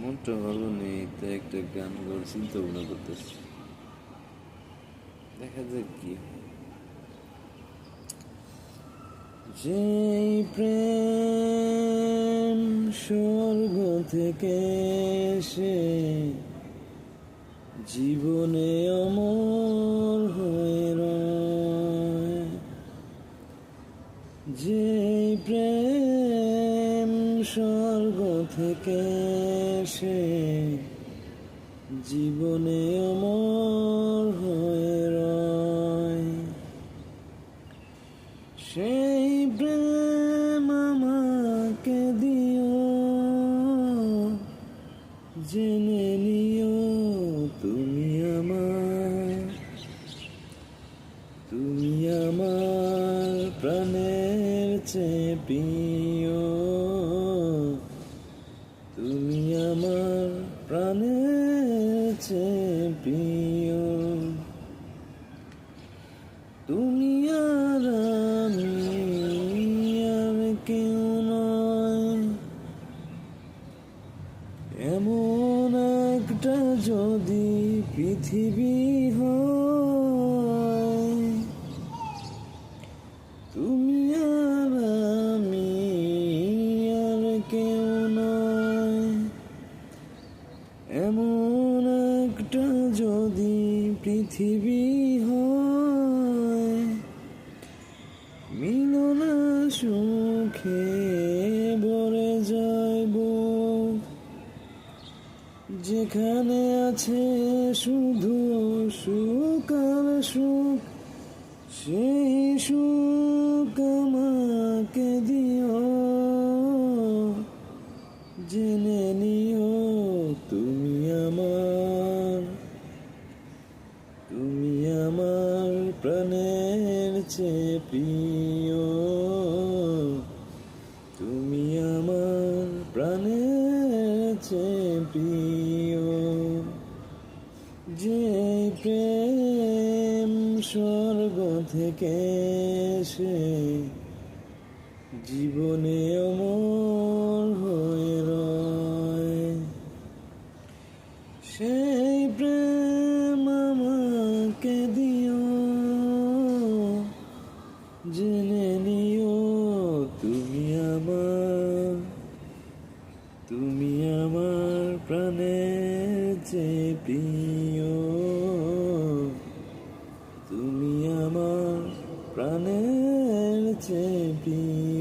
মনটা ভালো নেই, তাই একটা গান গাওয়ার চিন্তা ভাবনা করতেছি। দেখা যাক কি হয়। যেই প্রেম স্বর্গ থেকে এসে জীবনে অমর হয়ে রয়, যেই প্রেম স্বর্গ থেকে এসে জীবনে অমর হয়ে রয়, সেই প্রেম আমাকে দিও, জেনে নিও তুমি আমার প্রাণের চেয়ে প্রিয়, তুমি আমার প্রাণের চেয়ে প্রিয়। তুমি আর আমি আর কেউ নয়, এমন একটা যদি পৃথিবী হয়, তুমি আর আমি আর কেউ নয়, এমন একটা যদি পৃথিবী হয়, মিলন সুখে ভরে যাইব, যেখানে আছে শুধু সুখ আর সুখ, সেই সুখ আমাকে দিও, জেনে নিও তুমি আমার প্রাণের চেয়ে প্রিয়, তুমি আমার প্রাণের চেয়ে প্রিয়। যে প্রেম স্বর্গ থেকে এসে জীবনে অমর হয়ে রয়, সেই প্রেম আমাকে দিও, জেনে নিও তুমি আমার প্রাণের চেয়ে প্রিয়, তুমি আমার প্রাণের চেয়ে প্রিয়।